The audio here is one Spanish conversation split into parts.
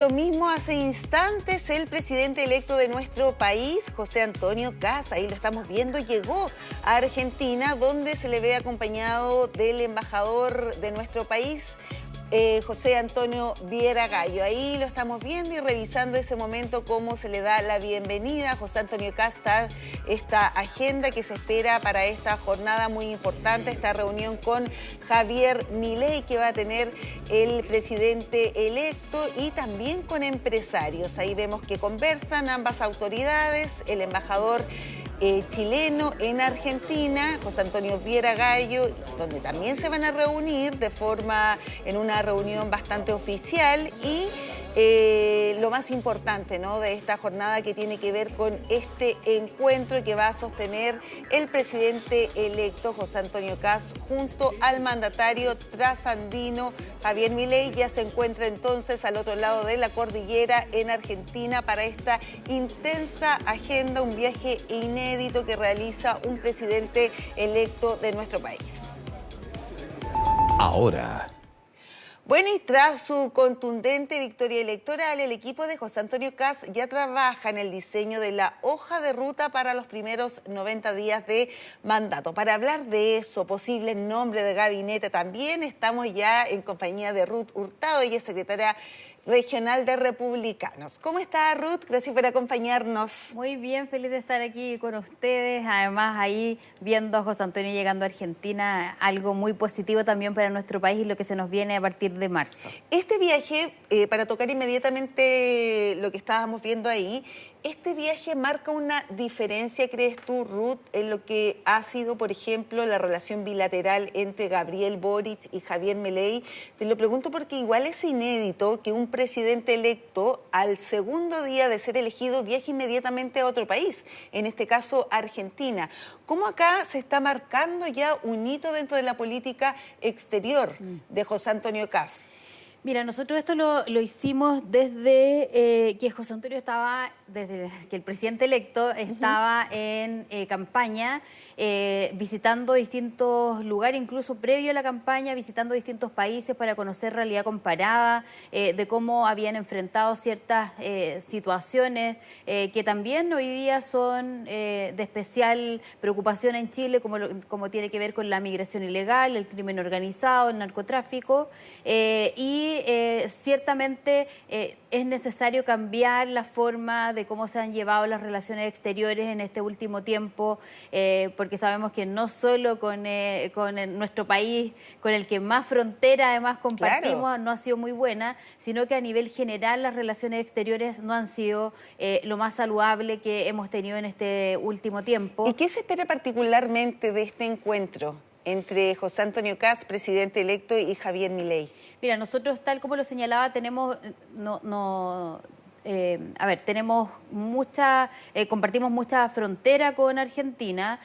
Lo mismo hace instantes el presidente electo de nuestro país, José Antonio Kast, ahí lo estamos viendo, llegó a Argentina, donde se le ve acompañado del embajador de nuestro país, José Antonio Viera Gallo. Ahí lo estamos viendo y revisando ese momento, cómo se le da la bienvenida a José Antonio Kast, esta agenda que se espera para esta jornada muy importante, esta reunión con Javier Milei que va a tener el presidente electo y también con empresarios. Ahí vemos que conversan ambas autoridades, el embajador chileno en Argentina, José Antonio Viera Gallo, donde también se van a reunir en una reunión bastante oficial y lo más importante, ¿no?, de esta jornada que tiene que ver con este encuentro que va a sostener el presidente electo José Antonio Kast junto al mandatario trasandino Javier Milei. Ya se encuentra entonces al otro lado de la cordillera en Argentina para esta intensa agenda, un viaje inédito que realiza un presidente electo de nuestro país. Ahora. Bueno, y tras su contundente victoria electoral, el equipo de José Antonio Kast ya trabaja en el diseño de la hoja de ruta para los primeros 90 días de mandato. Para hablar de eso, posible nombre de gabinete también, estamos ya en compañía de Ruth Hurtado, ella es secretaria regional de Republicanos. ¿Cómo está, Ruth? Gracias por acompañarnos. Muy bien, feliz de estar aquí con ustedes. Además, ahí viendo a José Antonio llegando a Argentina, algo muy positivo también para nuestro país y lo que se nos viene a partir de marzo. Este viaje, para tocar inmediatamente lo que estábamos viendo ahí, ¿este viaje marca una diferencia, crees tú, Ruth, en lo que ha sido, por ejemplo, la relación bilateral entre Gabriel Boric y Javier Milei? Te lo pregunto porque igual es inédito que un presidente electo al segundo día de ser elegido viaje inmediatamente a otro país, en este caso Argentina. ¿Cómo acá se está marcando ya un hito dentro de la política exterior de José Antonio Kast? Mira, nosotros esto lo hicimos desde que José Antonio estaba, desde que el presidente electo estaba en campaña, visitando distintos lugares, incluso previo a la campaña, visitando distintos países para conocer realidad comparada, de cómo habían enfrentado ciertas situaciones que también hoy día son de especial preocupación en Chile, como tiene que ver con la migración ilegal, el crimen organizado, el narcotráfico, ciertamente es necesario cambiar la forma de cómo se han llevado las relaciones exteriores en este último tiempo, porque sabemos que no solo con nuestro país, con el que más frontera además compartimos, claro, no ha sido muy buena, sino que a nivel general las relaciones exteriores no han sido lo más saludable que hemos tenido en este último tiempo. ¿Y qué se espera particularmente de este encuentro entre José Antonio Kast, presidente electo, y Javier Milei? Mira, nosotros, tal como lo señalaba, tenemos compartimos mucha frontera con Argentina,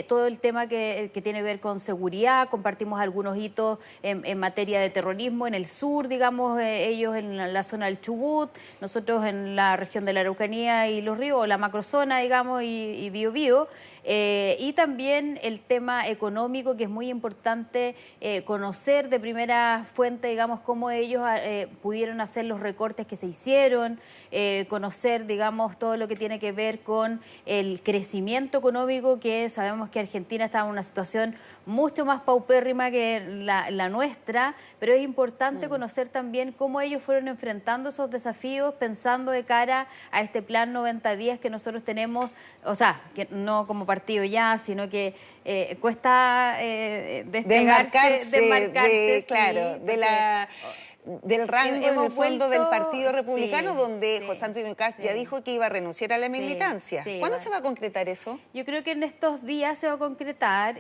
todo el tema que tiene que ver con seguridad, compartimos algunos hitos en materia de terrorismo en el sur, digamos, ellos en la zona del Chubut, nosotros en la región de la Araucanía y Los Ríos, la macrozona, digamos, y Biobío, y también el tema económico, que es muy importante conocer de primera fuente, digamos, cómo ellos pudieron hacer los recortes que se hicieron, conocer, digamos, todo lo que tiene que ver con el crecimiento económico, que sabemos que Argentina está en una situación mucho más paupérrima que la nuestra, pero es importante conocer también cómo ellos fueron enfrentando esos desafíos, pensando de cara a este plan 90 días que nosotros tenemos, o sea, que no como partido ya, sino que cuesta desmarcarse, claro, del rango, en el fondo, del Partido Republicano, donde José Antonio Kast ya dijo que iba a renunciar a la militancia. ¿Cuándo se va a concretar eso? Yo creo que en estos días se va a concretar.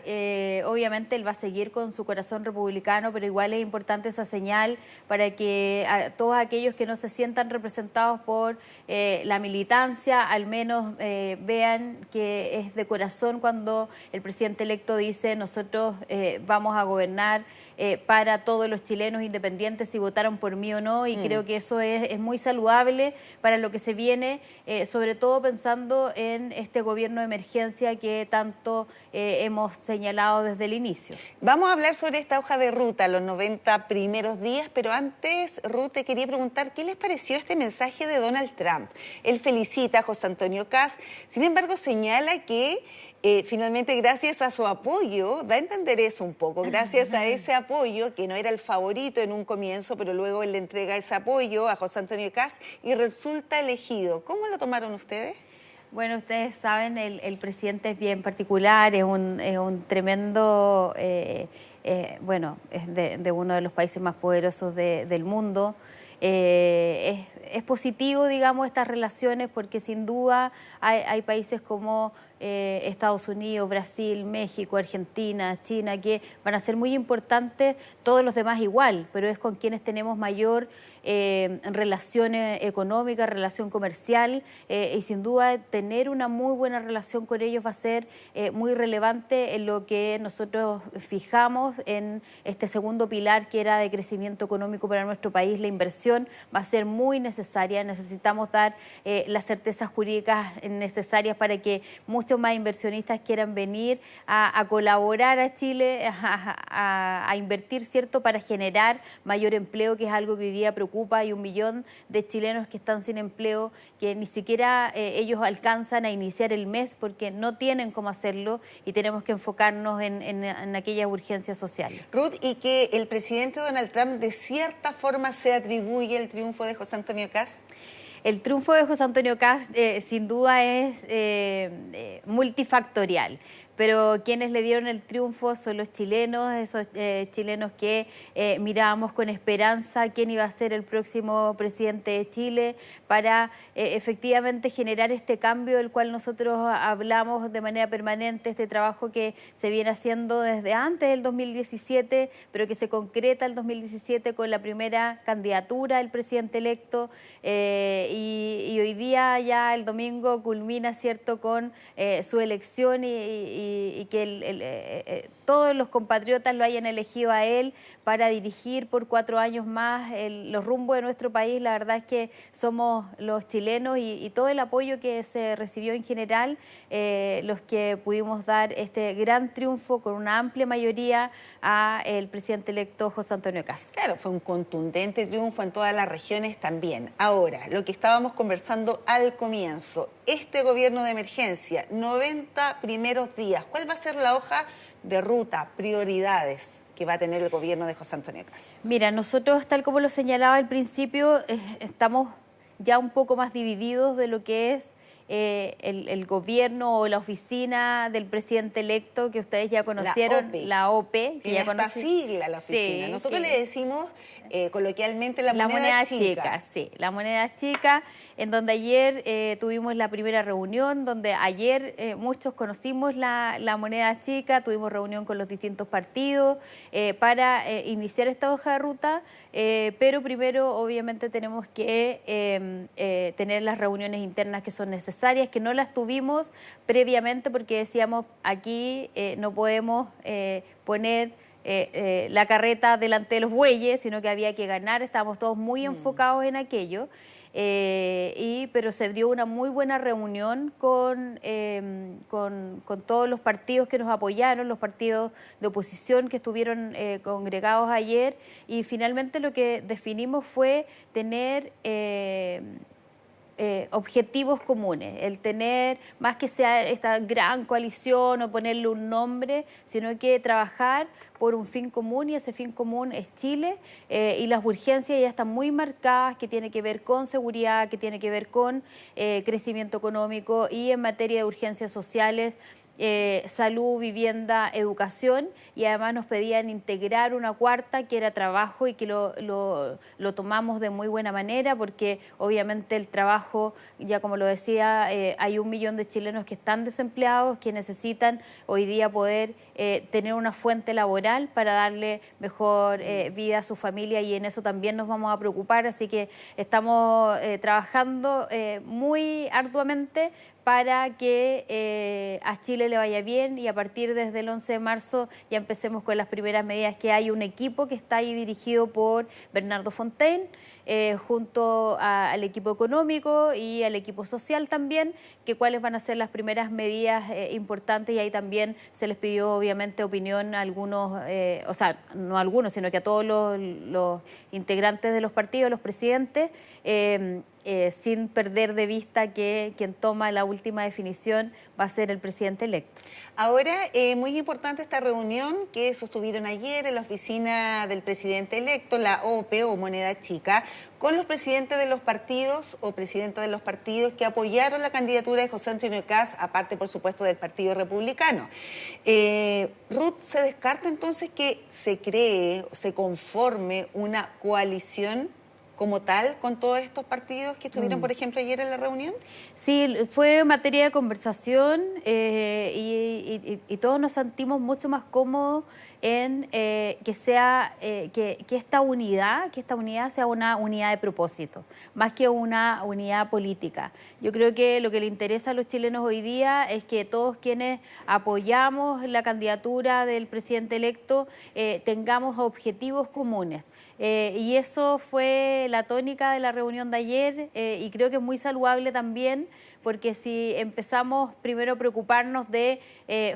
Obviamente él va a seguir con su corazón republicano, pero igual es importante esa señal para que todos aquellos que no se sientan representados por la militancia, al menos vean que es de corazón cuando el presidente electo dice: nosotros vamos a gobernar para todos los chilenos, independientes si votamos votaron por mí o no, y creo que eso es muy saludable para lo que se viene, sobre todo pensando en este gobierno de emergencia que tanto hemos señalado desde el inicio. Vamos a hablar sobre esta hoja de ruta, los 90 primeros días, pero antes, Ruth, te quería preguntar, ¿qué les pareció este mensaje de Donald Trump? Él felicita a José Antonio Kast, sin embargo señala que finalmente, gracias a su apoyo, da a entender eso un poco, gracias a ese apoyo, que no era el favorito en un comienzo, pero luego él le entrega ese apoyo a José Antonio Kast y resulta elegido. ¿Cómo lo tomaron ustedes? Bueno, ustedes saben, el presidente es bien particular, es un tremendo, bueno, es de uno de los países más poderosos del mundo. Es positivo, digamos, estas relaciones porque sin duda hay países como Estados Unidos, Brasil, México, Argentina, China, que van a ser muy importantes, todos los demás igual, pero es con quienes tenemos mayor relación económica, relación comercial, y sin duda tener una muy buena relación con ellos va a ser muy relevante en lo que nosotros fijamos en este segundo pilar que era de crecimiento económico para nuestro país. La inversión va a ser muy necesaria, necesitamos dar las certezas jurídicas necesarias para que muchos más inversionistas quieran venir a colaborar a Chile, a invertir, ¿cierto?, para generar mayor empleo, que es algo que hoy día preocupa. Hay 1 millón de chilenos que están sin empleo, que ni siquiera ellos alcanzan a iniciar el mes porque no tienen cómo hacerlo y tenemos que enfocarnos en aquellas urgencias sociales. Ruth, y que el presidente Donald Trump de cierta forma se atribuye el triunfo de José Antonio Kast. El triunfo de José Antonio Kast sin duda es multifactorial. Pero quienes le dieron el triunfo son los chilenos, esos chilenos que mirábamos con esperanza quién iba a ser el próximo presidente de Chile para efectivamente generar este cambio del cual nosotros hablamos de manera permanente, este trabajo que se viene haciendo desde antes del 2017, pero que se concreta el 2017 con la primera candidatura del presidente electo y hoy día ya el domingo culmina, ¿cierto?, con su elección y que todos los compatriotas lo hayan elegido a él para dirigir por 4 años más los rumbos de nuestro país. La verdad es que somos los chilenos y todo el apoyo que se recibió en general, los que pudimos dar este gran triunfo con una amplia mayoría al presidente electo José Antonio Kast. Claro, fue un contundente triunfo en todas las regiones también. Ahora, lo que estábamos conversando al comienzo, este gobierno de emergencia, 90 primeros días, ¿cuál va a ser la hoja de ruta, prioridades que va a tener el gobierno de José Antonio Kast? Mira, nosotros, tal como lo señalaba al principio, estamos ya un poco más divididos de lo que es el gobierno o la oficina del presidente electo, que ustedes ya conocieron, la OPE. Que ya esta sigla la oficina. Sí, nosotros le decimos coloquialmente la moneda chica. Sí, la moneda chica, en donde ayer tuvimos la primera reunión, donde ayer muchos conocimos la moneda chica, tuvimos reunión con los distintos partidos para iniciar esta hoja de ruta, pero primero obviamente tenemos que tener las reuniones internas que son necesarias, que no las tuvimos previamente porque decíamos aquí no podemos poner la carreta delante de los bueyes, sino que había que ganar, estábamos todos muy enfocados en aquello. Pero se dio una muy buena reunión con todos los partidos que nos apoyaron, los partidos de oposición que estuvieron congregados ayer, y finalmente lo que definimos fue tener objetivos comunes, el tener, más que sea esta gran coalición o ponerle un nombre, sino que trabajar por un fin común, y ese fin común es Chile, y las urgencias ya están muy marcadas, que tiene que ver con seguridad, que tiene que ver con crecimiento económico, y en materia de urgencias sociales, salud, vivienda, educación, y además nos pedían integrar una cuarta que era trabajo, y que lo tomamos de muy buena manera porque obviamente el trabajo, ya como lo decía, hay 1 millón de chilenos que están desempleados, que necesitan hoy día poder tener una fuente laboral para darle mejor vida a su familia, y en eso también nos vamos a preocupar, así que estamos trabajando muy arduamente para que a Chile le vaya bien y a partir desde el 11 de marzo ya empecemos con las primeras medidas, que hay un equipo que está ahí dirigido por Bernardo Fontaine, junto al equipo económico y al equipo social también, que cuáles van a ser las primeras medidas importantes, y ahí también se les pidió obviamente opinión a algunos, o sea, no a algunos, sino que a todos los integrantes de los partidos, los presidentes, sin perder de vista que quien toma la última definición va a ser el presidente electo. Ahora, muy importante esta reunión que sostuvieron ayer en la oficina del presidente electo, la OPE o Moneda Chica, con los presidentes de los partidos o presidentas de los partidos que apoyaron la candidatura de José Antonio Kast, aparte, por supuesto, del Partido Republicano. Ruth, ¿se descarta entonces que se cree, se conforme una coalición como tal con todos estos partidos que estuvieron, por ejemplo, ayer en la reunión? Sí, fue materia de conversación y todos nos sentimos mucho más cómodos en que esta unidad sea una unidad de propósito, más que una unidad política. Yo creo que lo que le interesa a los chilenos hoy día es que todos quienes apoyamos la candidatura del presidente electo tengamos objetivos comunes. Y eso fue la tónica de la reunión de ayer, y creo que es muy saludable también, porque si empezamos primero a preocuparnos de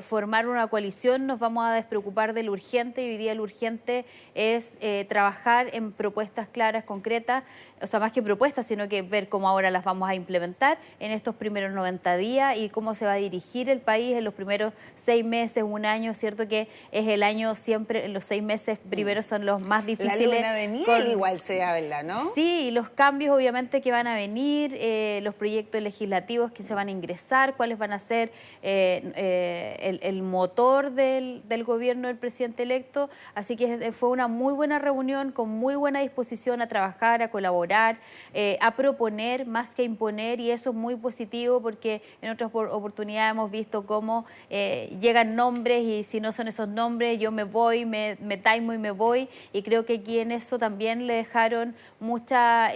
formar una coalición, nos vamos a despreocupar de lo urgente, y hoy día lo urgente es trabajar en propuestas claras, concretas, o sea, más que propuestas, sino que ver cómo ahora las vamos a implementar en estos primeros 90 días y cómo se va a dirigir el país en los primeros 6 meses, un año, ¿cierto? Que es el año siempre, los 6 meses primeros son los más difíciles. La luna de miel igual se habla, ¿no? Sí, y los cambios obviamente que van a venir, los proyectos legislativos que se van a ingresar, cuáles van a ser el motor del gobierno del presidente electo. Así que fue una muy buena reunión con muy buena disposición a trabajar, a colaborar, a proponer más que imponer, y eso es muy positivo porque en otras oportunidades hemos visto cómo llegan nombres y si no son esos nombres yo me voy, me taimo y me voy, y creo que aquí en eso también le dejaron mucha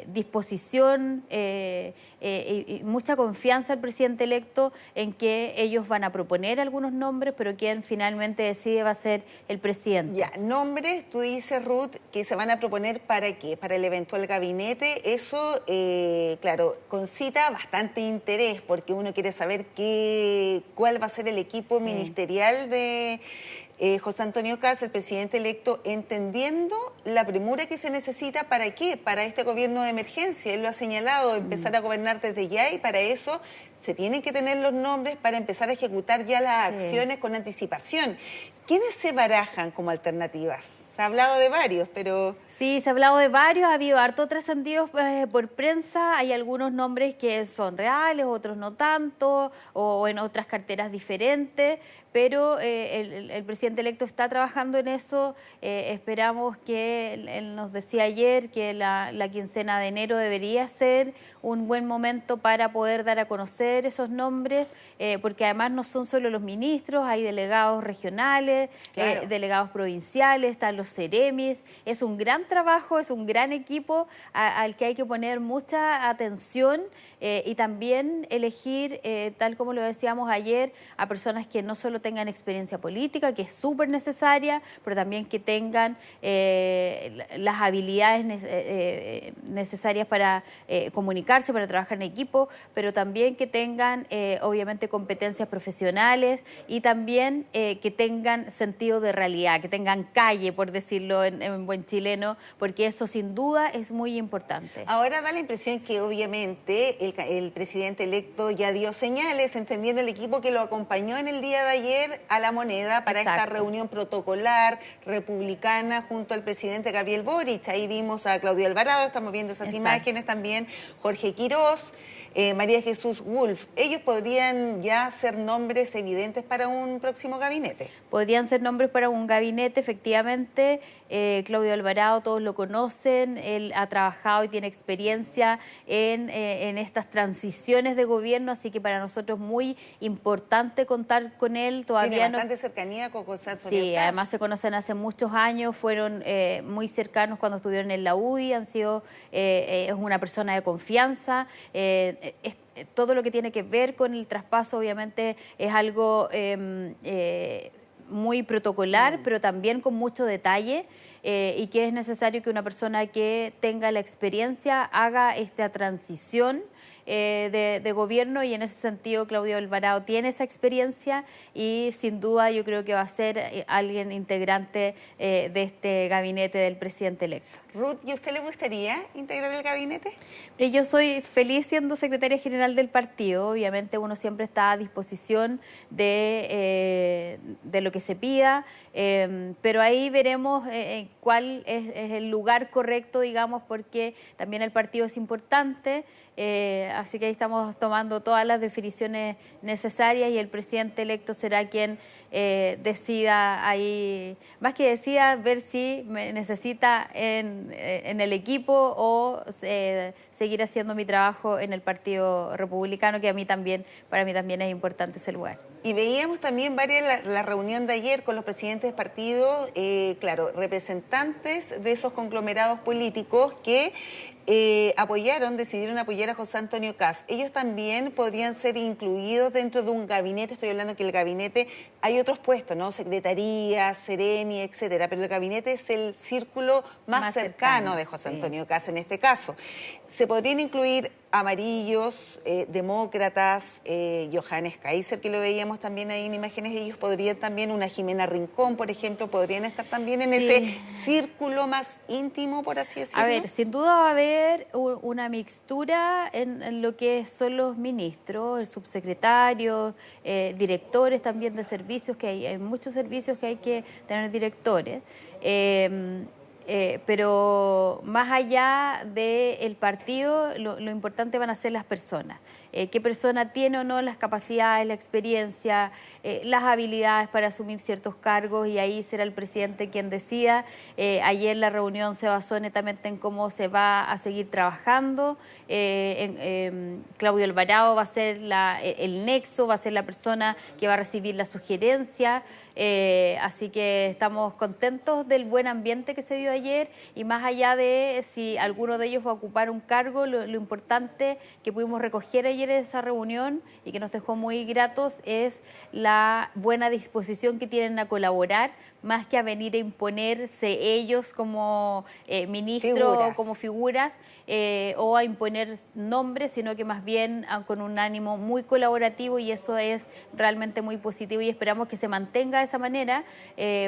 disposición y mucha confianza al presidente electo en que ellos van a proponer algunos nombres, pero quien finalmente decide va a ser el presidente. Ya, nombres, tú dices, Ruth, que se van a proponer ¿para qué? Para el eventual gabinete. Eso, claro, concita bastante interés, porque uno quiere saber cuál va a ser el equipo ministerial de José Antonio Kast, el presidente electo, entendiendo la premura que se necesita. ¿Para qué? Para este gobierno de emergencia. Él lo ha señalado, empezar a gobernar desde ya, y para eso se tienen que tener los nombres para empezar a ejecutar ya las acciones con anticipación. ¿Quiénes se barajan como alternativas? Se ha hablado de varios, pero... Sí, se ha hablado de varios, ha habido harto trascendidos por prensa, hay algunos nombres que son reales, otros no tanto, o en otras carteras diferentes, pero el presidente electo está trabajando en eso. Esperamos que, él nos decía ayer, que la quincena de enero debería ser un buen momento para poder dar a conocer esos nombres, porque además no son solo los ministros, hay delegados regionales, claro, delegados provinciales, están los seremis. Es un gran trabajo, es un gran equipo al que hay que poner mucha atención, y también elegir, tal como lo decíamos ayer, a personas que no solo tengan experiencia política, que es súper necesaria, pero también que tengan las habilidades necesarias para comunicarse, para trabajar en equipo, pero también que tengan obviamente competencias profesionales, y también que tengan sentido de realidad, que tengan calle, por decirlo en buen chileno, porque eso sin duda es muy importante. Ahora da la impresión que obviamente el presidente electo ya dio señales, entendiendo el equipo que lo acompañó en el día de ayer a la Moneda para esta reunión protocolar republicana junto al presidente Gabriel Boric. Ahí vimos a Claudio Alvarado, estamos viendo esas imágenes también, Jorge Quirós, María Jesús Wolf. ¿Ellos podrían ya ser nombres evidentes para un próximo gabinete? Podrían ser nombres para un gabinete, efectivamente. Claudio Alvarado, todos lo conocen, él ha trabajado y tiene experiencia en estas transiciones de gobierno, así que para nosotros es muy importante contar con él. Tiene bastante cercanía con José Antonio Kast. Sí, además se conocen hace muchos años, fueron muy cercanos cuando estuvieron en la UDI, han sido, es una persona de confianza. Todo lo que tiene que ver con el traspaso obviamente es algo muy protocolar, pero también con mucho detalle, y que es necesario que una persona que tenga la experiencia haga esta transición de gobierno, y en ese sentido Claudio Alvarado tiene esa experiencia y sin duda yo creo que va a ser alguien integrante de este gabinete del presidente electo. Ruth, ¿y a usted le gustaría integrar el gabinete? Yo soy feliz siendo secretaria general del partido. Obviamente uno siempre está a disposición de lo que se pida, pero ahí veremos cuál es el lugar correcto, digamos, porque también el partido es importante. Así que ahí estamos tomando todas las definiciones necesarias y el presidente electo será quien decida ahí, más que decida, ver si me necesita en el equipo o seguir haciendo mi trabajo en el Partido Republicano, que para mí también es importante ese lugar. Y veíamos también la reunión de ayer con los presidentes de partido, claro, representantes de esos conglomerados políticos que decidieron apoyar a José Antonio Kast. Ellos también podrían ser incluidos dentro de un gabinete. Estoy hablando que el gabinete, hay otros puestos, ¿no? Secretaría, Seremi, etcétera, pero el gabinete es el círculo más cercano de José Antonio Kast en este caso. Se podrían incluir amarillos, demócratas, Johannes Kaiser, que lo veíamos también ahí en imágenes. Ellos podrían también, una Jimena Rincón, por ejemplo, podrían estar también en ese círculo más íntimo, por así decirlo. A ver, sin duda va a haber una mixtura en lo que son los ministros, el subsecretario, directores también de servicios, que hay muchos servicios que hay que tener directores. Pero más allá del partido, lo importante van a ser las personas. Qué persona tiene o no las capacidades, la experiencia, las habilidades para asumir ciertos cargos, y ahí será el presidente quien decida. Ayer la reunión se basó netamente en cómo se va a seguir trabajando. Claudio Alvarado va a ser el nexo, va a ser la persona que va a recibir la sugerencia. Así que estamos contentos del buen ambiente que se dio ayer, y más allá de si alguno de ellos va a ocupar un cargo, lo importante que pudimos recoger ayer en esa reunión y que nos dejó muy gratos es la buena disposición que tienen a colaborar, más que a venir a imponerse ellos como ministros o como figuras, o a imponer nombres, sino que más bien con un ánimo muy colaborativo, y eso es realmente muy positivo y esperamos que se mantenga de esa manera,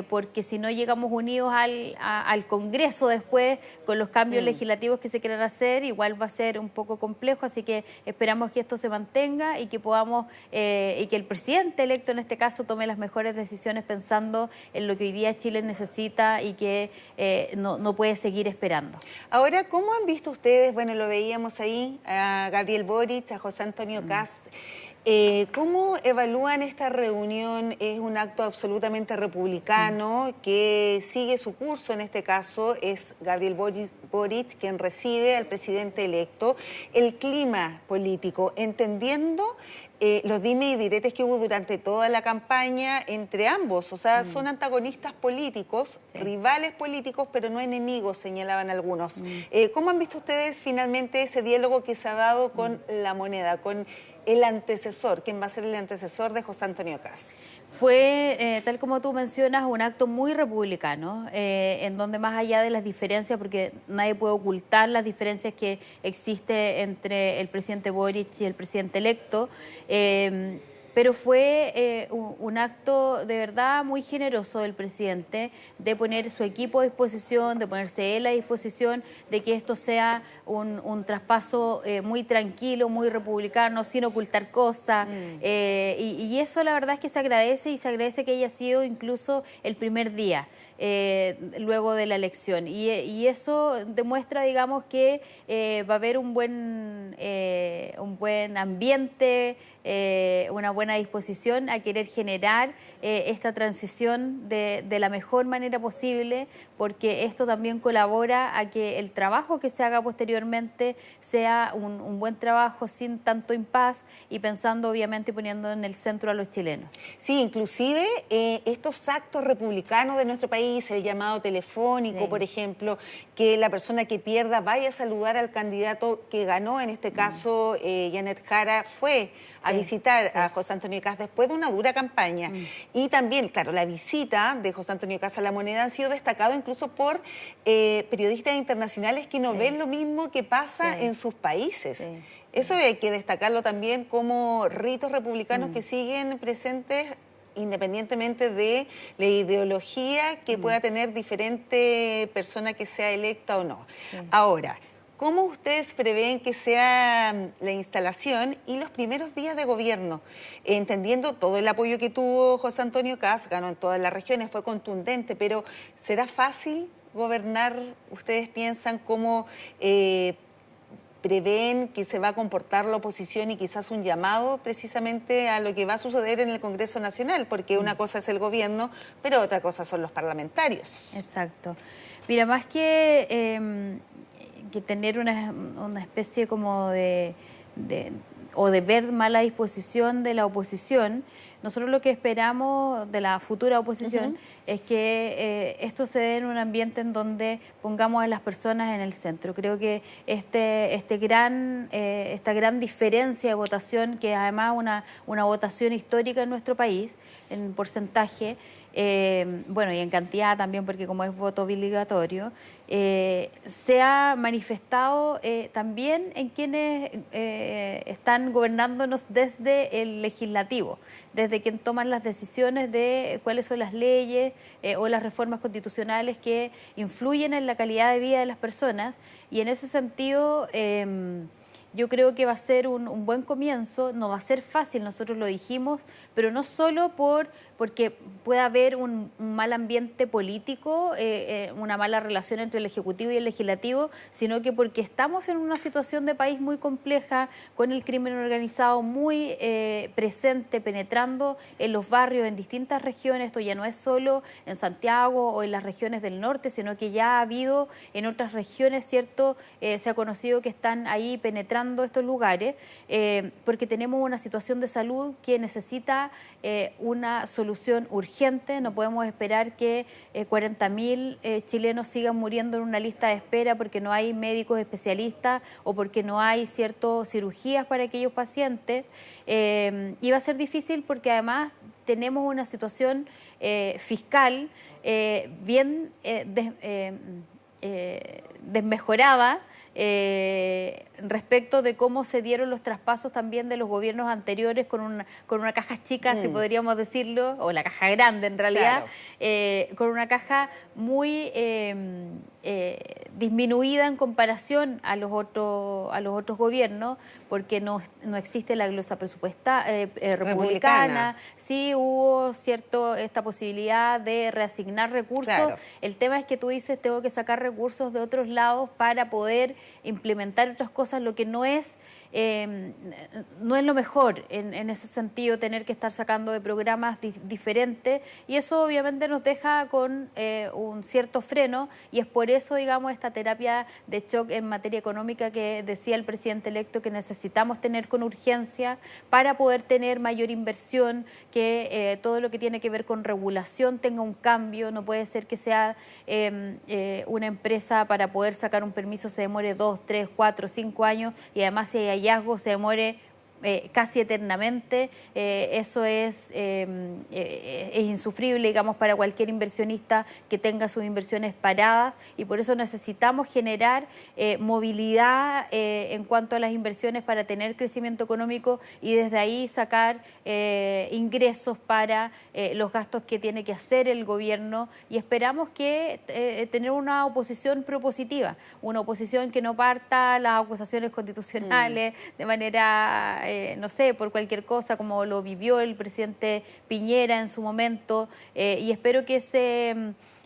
porque si no llegamos unidos al Congreso después con los cambios legislativos que se quieran hacer, igual va a ser un poco complejo, así que esperamos que esto se mantenga y que podamos, y que el presidente electo en este caso tome las mejores decisiones pensando en lo que hoy día Chile necesita y que no puede seguir esperando. Ahora, ¿cómo han visto ustedes? Bueno, lo veíamos ahí, a Gabriel Boric, a José Antonio Kast. ¿Cómo evalúan esta reunión? Es un acto absolutamente republicano que sigue su curso. En este caso es Gabriel Boric quien recibe al presidente electo. El clima político, entendiendo los dime y diretes que hubo durante toda la campaña entre ambos. O sea, son antagonistas políticos, rivales políticos, pero no enemigos, señalaban algunos. ¿Cómo han visto ustedes finalmente ese diálogo que se ha dado con La Moneda, con el antecesor, quién va a ser el antecesor de José Antonio Kast? Fue, tal como tú mencionas, un acto muy republicano, en donde más allá de las diferencias, porque nadie puede ocultar las diferencias que existe entre el presidente Boric y el presidente electo, pero fue un acto de verdad muy generoso del presidente de poner su equipo a disposición, de ponerse él a disposición, de que esto sea un traspaso muy tranquilo, muy republicano, sin ocultar cosas. Y eso la verdad es que se agradece, y se agradece que haya sido incluso el primer día. luego de la elección. Y eso demuestra, digamos, que va a haber un buen ambiente, una buena disposición a querer generar esta transición de la mejor manera posible, porque esto también colabora a que el trabajo que se haga posteriormente sea un buen trabajo sin tanto impas y pensando obviamente y poniendo en el centro a los chilenos. Sí, inclusive estos actos republicanos de nuestro país, el llamado telefónico, Sí. por ejemplo, que la persona que pierda vaya a saludar al candidato que ganó, en este caso Janet Jara, fue a visitar a José Antonio Kast después de una dura campaña. Y también, claro, la visita de José Antonio Kast a La Moneda han sido destacados incluso por periodistas internacionales que no ven lo mismo que pasa en sus países. Sí. Eso hay que destacarlo también como ritos republicanos que siguen presentes independientemente de la ideología que pueda tener diferente persona que sea electa o no. Ahora, ¿cómo ustedes prevén que sea la instalación y los primeros días de gobierno? Entendiendo todo el apoyo que tuvo José Antonio Kast, ganó en todas las regiones, fue contundente, pero ¿será fácil gobernar? ¿Ustedes piensan cómo prevén que se va a comportar la oposición y quizás un llamado precisamente a lo que va a suceder en el Congreso Nacional? Porque una cosa es el gobierno, pero otra cosa son los parlamentarios. Exacto. Mira, más que tener una especie como de ver mala disposición de la oposición, nosotros lo que esperamos de la futura oposición es que esto se dé en un ambiente en donde pongamos a las personas en el centro. Creo que esta gran diferencia de votación, que es además una votación histórica en nuestro país, en porcentaje, bueno, y en cantidad también, porque como es voto obligatorio, se ha manifestado también en quienes están gobernándonos desde el legislativo, desde quien toman las decisiones de cuáles son las leyes o las reformas constitucionales que influyen en la calidad de vida de las personas. Y en ese sentido, yo creo que va a ser un buen comienzo. No va a ser fácil, nosotros lo dijimos, pero no solo porque pueda haber un mal ambiente político, una mala relación entre el Ejecutivo y el Legislativo, sino que porque estamos en una situación de país muy compleja, con el crimen organizado muy presente, penetrando en los barrios, en distintas regiones. Esto ya no es solo en Santiago o en las regiones del norte, sino que ya ha habido en otras regiones, ¿cierto? Se ha conocido que están ahí penetrando estos lugares, porque tenemos una situación de salud que necesita una solución urgente. No podemos esperar que 40.000 chilenos sigan muriendo en una lista de espera porque no hay médicos especialistas o porque no hay cirugías para aquellos pacientes. Y va a ser difícil porque además tenemos una situación fiscal bien desmejorada respecto de cómo se dieron los traspasos también de los gobiernos anteriores con una caja chica, si podríamos decirlo, o la caja grande en realidad, con una caja muy disminuida en comparación a los otros gobiernos, porque no existe la glosa republicana. Sí hubo esta posibilidad de reasignar recursos. Claro. El tema es que tú dices, tengo que sacar recursos de otros lados para poder implementar otras cosas, lo que no es lo mejor en ese sentido, tener que estar sacando de programas diferentes, y eso obviamente nos deja con un cierto freno, y es por eso, digamos, esta terapia de shock en materia económica que decía el presidente electo que necesitamos tener con urgencia para poder tener mayor inversión, que todo lo que tiene que ver con regulación tenga un cambio. No puede ser que sea una empresa para poder sacar un permiso se demore 2, 3, 4, 5 años, y además si hay hallazgo se demore casi eternamente. Eso es insufrible, digamos, para cualquier inversionista que tenga sus inversiones paradas, y por eso necesitamos generar movilidad en cuanto a las inversiones para tener crecimiento económico y desde ahí sacar ingresos para los gastos que tiene que hacer el gobierno, y esperamos que tener una oposición propositiva, una oposición que no parta las acusaciones constitucionales de manera no sé, por cualquier cosa, como lo vivió el presidente Piñera en su momento, y espero que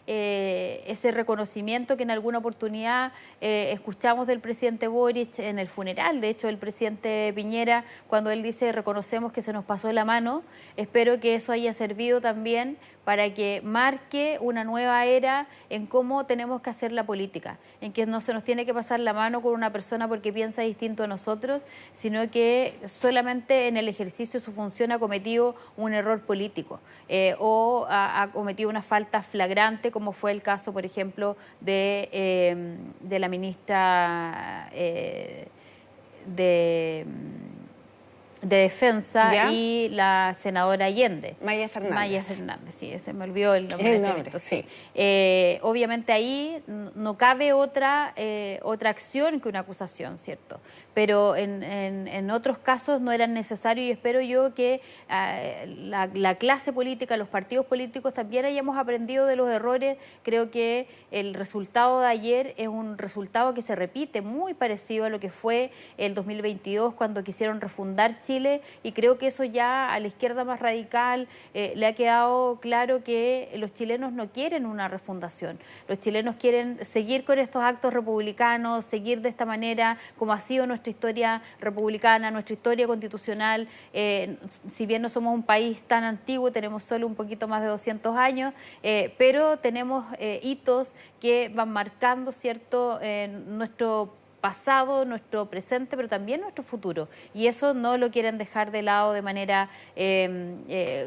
ese reconocimiento que en alguna oportunidad escuchamos del presidente Boric en el funeral, de hecho, del presidente Piñera, cuando él dice reconocemos que se nos pasó la mano. Espero que eso haya servido también para que marque una nueva era en cómo tenemos que hacer la política, en que no se nos tiene que pasar la mano con una persona porque piensa distinto a nosotros, sino que solamente en el ejercicio de su función ha cometido un error político o ha cometido una falta flagrante, como fue el caso, por ejemplo, de la ministra de Defensa. ¿Ya? Y la senadora Allende. Maya Fernández. Maya Fernández, sí, se me olvidó el nombre. El nombre, sí. Obviamente ahí no cabe otra acción que una acusación, ¿cierto? Pero en otros casos no eran necesarios y espero yo que la clase política, los partidos políticos también hayamos aprendido de los errores. Creo que el resultado de ayer es un resultado que se repite, muy parecido a lo que fue el 2022 cuando quisieron refundar Chile, y creo que eso ya a la izquierda más radical le ha quedado claro que los chilenos no quieren una refundación. Los chilenos quieren seguir con estos actos republicanos, seguir de esta manera como ha sido nuestra historia republicana, nuestra historia constitucional. Si bien no somos un país tan antiguo, tenemos solo un poquito más de 200 años, pero tenemos hitos que van marcando, ¿cierto?, nuestro pasado, nuestro presente, pero también nuestro futuro. Y eso no lo quieren dejar de lado de manera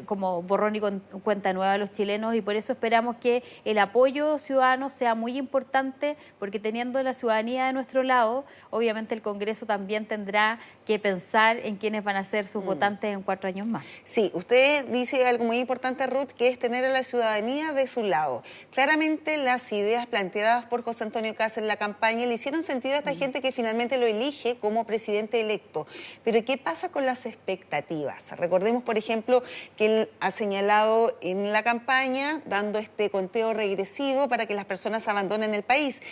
como borrón y cuenta nueva a los chilenos, y por eso esperamos que el apoyo ciudadano sea muy importante, porque teniendo la ciudadanía de nuestro lado, obviamente el Congreso también tendrá que pensar en quiénes van a ser sus votantes en 4 años más. Sí, usted dice algo muy importante, Ruth, que es tener a la ciudadanía de su lado. Claramente las ideas planteadas por José Antonio Kast en la campaña le hicieron sentido a esta gente que finalmente lo elige como presidente electo. Pero ¿qué pasa con las expectativas? Recordemos, por ejemplo, que él ha señalado en la campaña, dando este conteo regresivo para que las personas abandonen el país.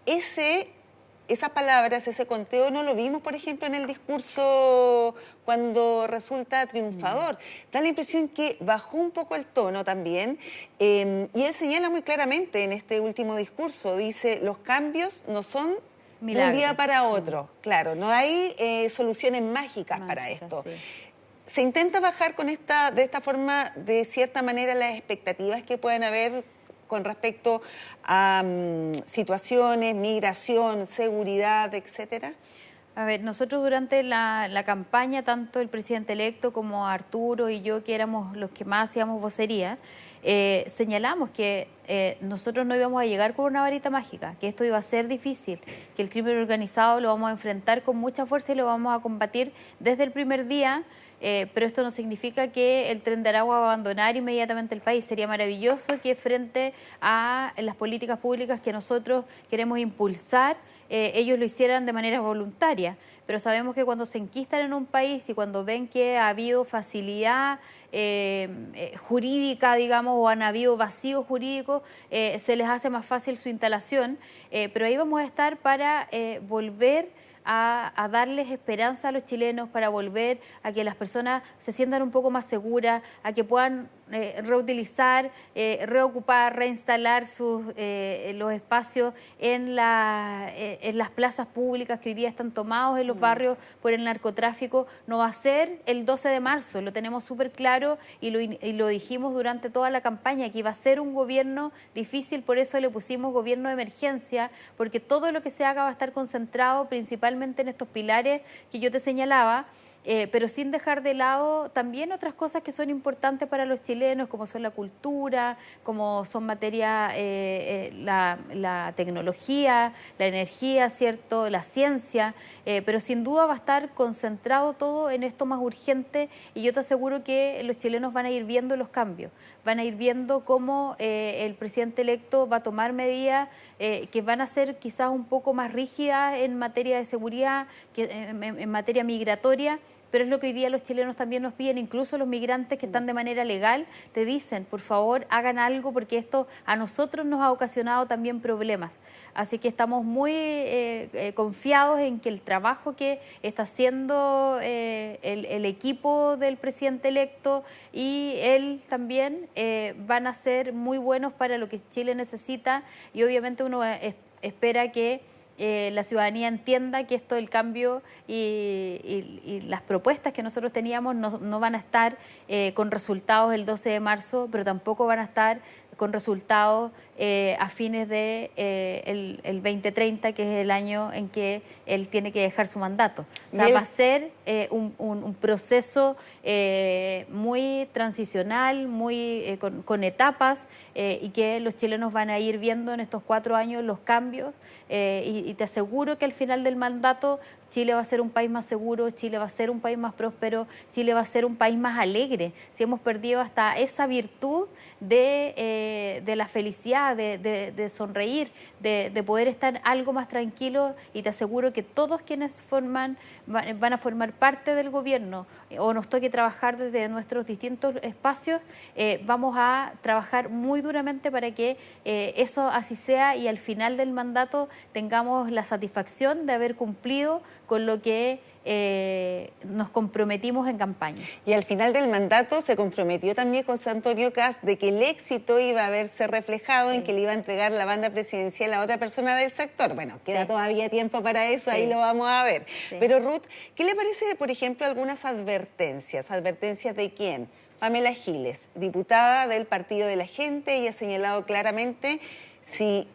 Esas palabras, ese conteo, no lo vimos, por ejemplo, en el discurso cuando resulta triunfador. Da la impresión que bajó un poco el tono también, y él señala muy claramente en este último discurso, dice, los cambios no son de un día para otro. Claro, no hay soluciones mágicas para esto. Sí. Se intenta bajar de esta forma, de cierta manera, las expectativas que pueden haber con respecto a situaciones, migración, seguridad, etcétera. A ver, nosotros durante la campaña, tanto el presidente electo como Arturo y yo, que éramos los que más hacíamos vocería, señalamos que nosotros no íbamos a llegar con una varita mágica, que esto iba a ser difícil, que el crimen organizado lo vamos a enfrentar con mucha fuerza y lo vamos a combatir desde el primer día. Pero esto no significa que el Tren de Aragua va a abandonar inmediatamente el país. Sería maravilloso que frente a las políticas públicas que nosotros queremos impulsar, ellos lo hicieran de manera voluntaria. Pero sabemos que cuando se enquistan en un país y cuando ven que ha habido facilidad jurídica, digamos, o han habido vacíos jurídicos, se les hace más fácil su instalación. Pero ahí vamos a estar para volver a darles esperanza a los chilenos, para volver a que las personas se sientan un poco más seguras, a que puedan reutilizar, reocupar, reinstalar los espacios en las plazas públicas que hoy día están tomados en los barrios por el narcotráfico. No va a ser el 12 de marzo, lo tenemos súper claro y lo dijimos durante toda la campaña, que iba a ser un gobierno difícil, por eso le pusimos gobierno de emergencia, porque todo lo que se haga va a estar concentrado principalmente en estos pilares que yo te señalaba, pero sin dejar de lado también otras cosas que son importantes para los chilenos, como son la cultura, como son materia, la tecnología, la energía, ¿cierto?, la ciencia, pero sin duda va a estar concentrado todo en esto más urgente, y yo te aseguro que los chilenos van a ir viendo los cambios, van a ir viendo cómo el presidente electo va a tomar medidas que van a ser quizás un poco más rígidas en materia de seguridad, en materia migratoria, pero es lo que hoy día los chilenos también nos piden, incluso los migrantes que están de manera legal, te dicen, por favor, hagan algo porque esto a nosotros nos ha ocasionado también problemas. Así que estamos muy confiados en que el trabajo que está haciendo el equipo del presidente electo y él también van a ser muy buenos para lo que Chile necesita, y obviamente uno espera que la ciudadanía entienda que esto del cambio y las propuestas que nosotros teníamos no van a estar con resultados el 12 de marzo, pero tampoco van a estar con resultados a fines de el 2030, que es el año en que él tiene que dejar su mandato. O sea, va a ser un proceso muy transicional, muy con etapas, y que los chilenos van a ir viendo en estos 4 años los cambios, y te aseguro que al final del mandato Chile va a ser un país más seguro, Chile va a ser un país más próspero, Chile va a ser un país más alegre. Si hemos perdido hasta esa virtud de la felicidad, de sonreír, de poder estar algo más tranquilo, y te aseguro que todos quienes van a formar parte del gobierno o nos toque trabajar desde nuestros distintos espacios, vamos a trabajar muy duramente para que eso así sea, y al final del mandato tengamos la satisfacción de haber cumplido con lo que nos comprometimos en campaña. Y al final del mandato se comprometió también José Antonio Kast de que el éxito iba a verse reflejado en que le iba a entregar la banda presidencial a otra persona del sector. Bueno, queda todavía tiempo para eso, ahí lo vamos a ver. Pero Ruth, ¿qué le parece, por ejemplo, algunas advertencias? ¿Advertencias de quién? Pamela Giles, diputada del Partido de la Gente, ella ha señalado claramente si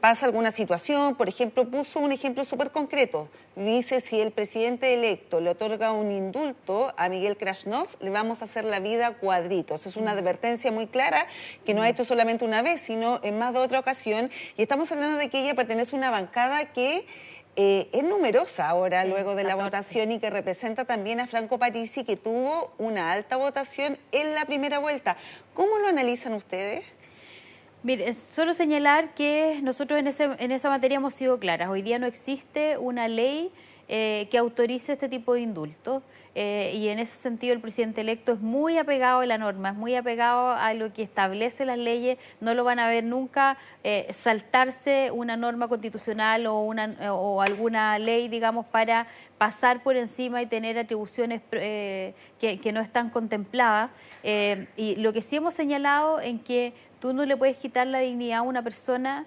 pasa alguna situación, por ejemplo, puso un ejemplo súper concreto. Dice, si el presidente electo le otorga un indulto a Miguel Krasnov, le vamos a hacer la vida cuadritos. Es una advertencia muy clara que no ha hecho solamente una vez, sino en más de otra ocasión. Y estamos hablando de que ella pertenece a una bancada que es numerosa ahora, luego de la votación, y que representa también a Franco Parisi, que tuvo una alta votación en la primera vuelta. ¿Cómo lo analizan ustedes? Mire, solo señalar que nosotros en esa materia hemos sido claras. Hoy día no existe una ley que autorice este tipo de indultos, y en ese sentido el presidente electo es muy apegado a la norma, es muy apegado a lo que establece las leyes. No lo van a ver nunca saltarse una norma constitucional o alguna ley, digamos, para pasar por encima y tener atribuciones que no están contempladas. Y lo que sí hemos señalado en que tú no le puedes quitar la dignidad a una persona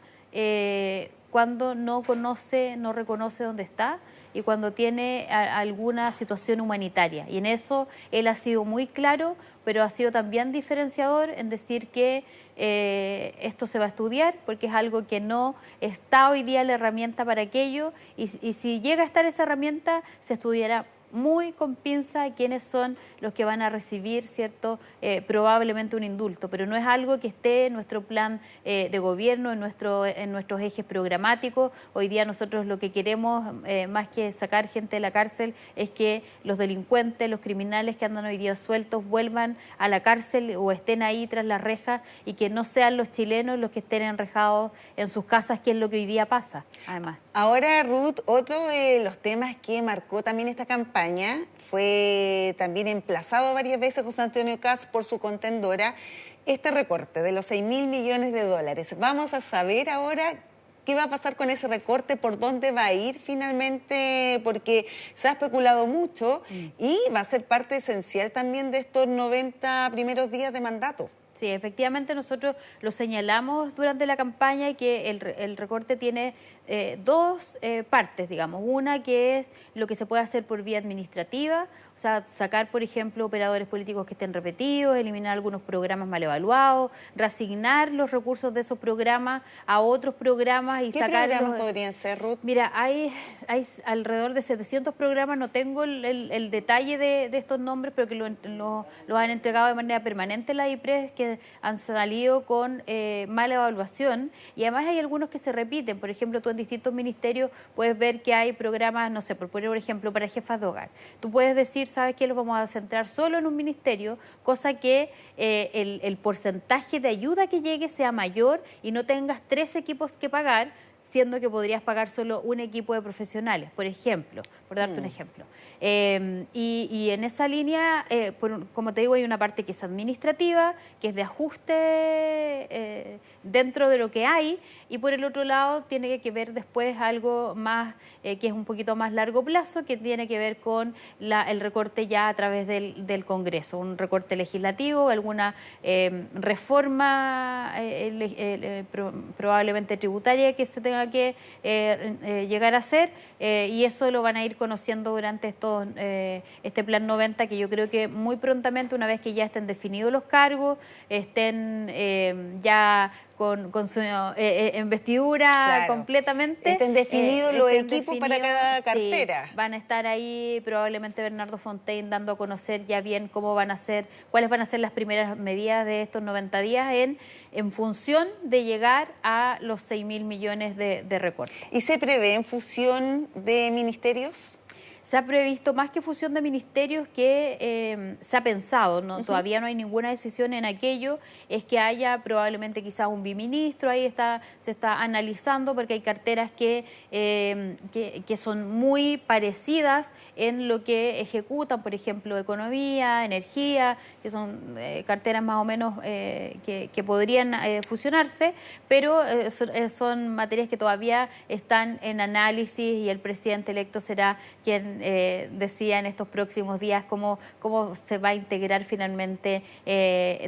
cuando no conoce, no reconoce dónde está y cuando tiene alguna situación humanitaria. Y en eso él ha sido muy claro, pero ha sido también diferenciador en decir que esto se va a estudiar porque es algo que no está hoy día la herramienta para aquello, y si llega a estar esa herramienta, se estudiará muy con pinza quiénes son los que van a recibir, ¿cierto? Probablemente un indulto, pero no es algo que esté en nuestro plan de gobierno, en nuestros ejes programáticos. Hoy día nosotros lo que queremos, más que sacar gente de la cárcel, es que los delincuentes, los criminales que andan hoy día sueltos vuelvan a la cárcel o estén ahí tras las rejas, y que no sean los chilenos los que estén enrejados en sus casas, que es lo que hoy día pasa, además. Ahora, Ruth, otro de los temas que marcó también esta campaña fue también emplazado varias veces José Antonio Kast por su contendora, este recorte de los 6.000 millones de dólares. Vamos a saber ahora qué va a pasar con ese recorte, por dónde va a ir finalmente, porque se ha especulado mucho y va a ser parte esencial también de estos 90 primeros días de mandato. Sí, efectivamente nosotros lo señalamos durante la campaña, y que el recorte tiene dos partes, digamos. Una que es lo que se puede hacer por vía administrativa, o sea, sacar, por ejemplo, operadores políticos que estén repetidos, eliminar algunos programas mal evaluados, reasignar los recursos de esos programas a otros programas y sacar... ¿Qué programas podrían ser, Ruth? Mira, hay alrededor de 700 programas, no tengo el detalle de estos nombres, pero que lo han entregado de manera permanente la IPRES, que han salido con mala evaluación, y además hay algunos que se repiten. Por ejemplo, tú en distintos ministerios puedes ver que hay programas, no sé, por poner un ejemplo, para jefas de hogar. Tú puedes decir, ¿sabes qué? Los vamos a centrar solo en un ministerio, cosa que el porcentaje de ayuda que llegue sea mayor y no tengas 3 equipos que pagar, siendo que podrías pagar solo un equipo de profesionales, por ejemplo, por darte un ejemplo. Y en esa línea, como te digo, hay una parte que es administrativa, que es de ajuste dentro de lo que hay, y por el otro lado tiene que ver después algo más, que es un poquito más largo plazo, que tiene que ver con el recorte ya a través del Congreso, un recorte legislativo, alguna reforma probablemente tributaria que se tenga que llegar a hacer, y eso lo van a ir conociendo durante este plan 90, que yo creo que muy prontamente, una vez que ya estén definidos los cargos, estén ya con su investidura, claro, completamente. Estén definidos los equipos para cada cartera. Sí, van a estar ahí probablemente Bernardo Fontaine dando a conocer ya bien cómo van a ser, cuáles van a ser las primeras medidas de estos 90 días en función de llegar a los 6.000 millones de recortes. ¿Y se prevé en fusión de ministerios? Se ha previsto más que fusión de ministerios, que se ha pensado, ¿no? Todavía no hay ninguna decisión en aquello, es que haya probablemente quizás un biministro, ahí se está analizando, porque hay carteras que son muy parecidas en lo que ejecutan, por ejemplo, economía, energía, que son carteras más o menos que podrían fusionarse, pero son materias que todavía están en análisis, y el presidente electo será quien decía en estos próximos días cómo se va a integrar finalmente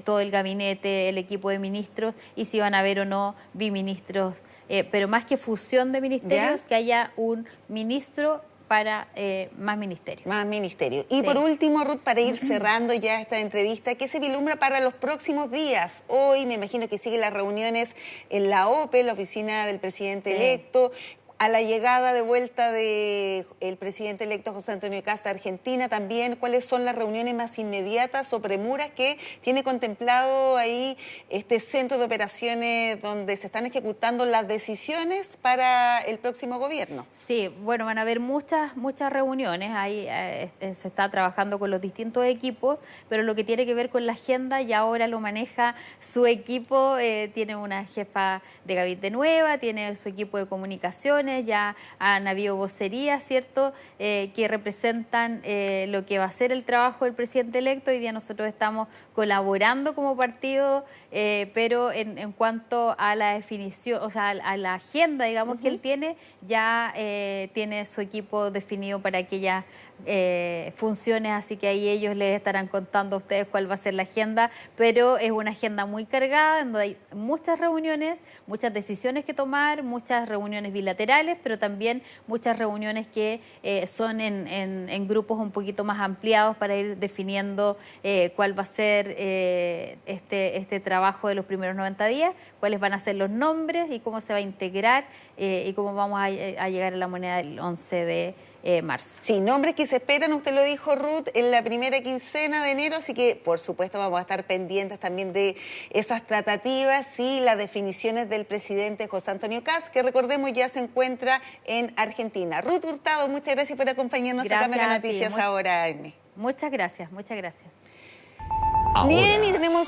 todo el gabinete, el equipo de ministros, y si van a haber o no biministros, pero más que fusión de ministerios, ¿ya?, que haya un ministro para más ministerios. Más ministerios. Y sí, por último, Ruth, para ir cerrando ya esta entrevista, ¿qué se vislumbra para los próximos días? Hoy me imagino que siguen las reuniones en la OPE, la oficina del presidente electo. A la llegada de vuelta del presidente electo José Antonio Kast a Argentina también, ¿cuáles son las reuniones más inmediatas o premuras que tiene contemplado ahí este centro de operaciones donde se están ejecutando las decisiones para el próximo gobierno? Sí, bueno, van a haber muchas reuniones, ahí se está trabajando con los distintos equipos, pero lo que tiene que ver con la agenda ya ahora lo maneja su equipo, tiene una jefa de gabinete nueva, tiene su equipo de comunicaciones, ya han habido vocerías, ¿cierto?, que representan lo que va a ser el trabajo del presidente electo. Hoy día nosotros estamos colaborando como partido, pero en cuanto a la definición, o sea, a la agenda, digamos, que él tiene, ya tiene su equipo definido para aquellas funciones, así que ahí ellos les estarán contando a ustedes cuál va a ser la agenda, pero es una agenda muy cargada, donde hay muchas reuniones, muchas decisiones que tomar, muchas reuniones bilaterales, pero también muchas reuniones que son en grupos un poquito más ampliados para ir definiendo cuál va a ser este trabajo de los primeros 90 días, cuáles van a ser los nombres y cómo se va a integrar y cómo vamos a llegar a la moneda del 11 de marzo. Sí, nombres que se esperan, usted lo dijo, Ruth, en la primera quincena de enero, así que por supuesto vamos a estar pendientes también de esas tratativas y las definiciones del presidente José Antonio Kast, que recordemos ya se encuentra en Argentina. Ruth Hurtado, muchas gracias por acompañarnos a Cámara Noticias ahora, Amy. Muchas gracias, muchas gracias. Bien, y tenemos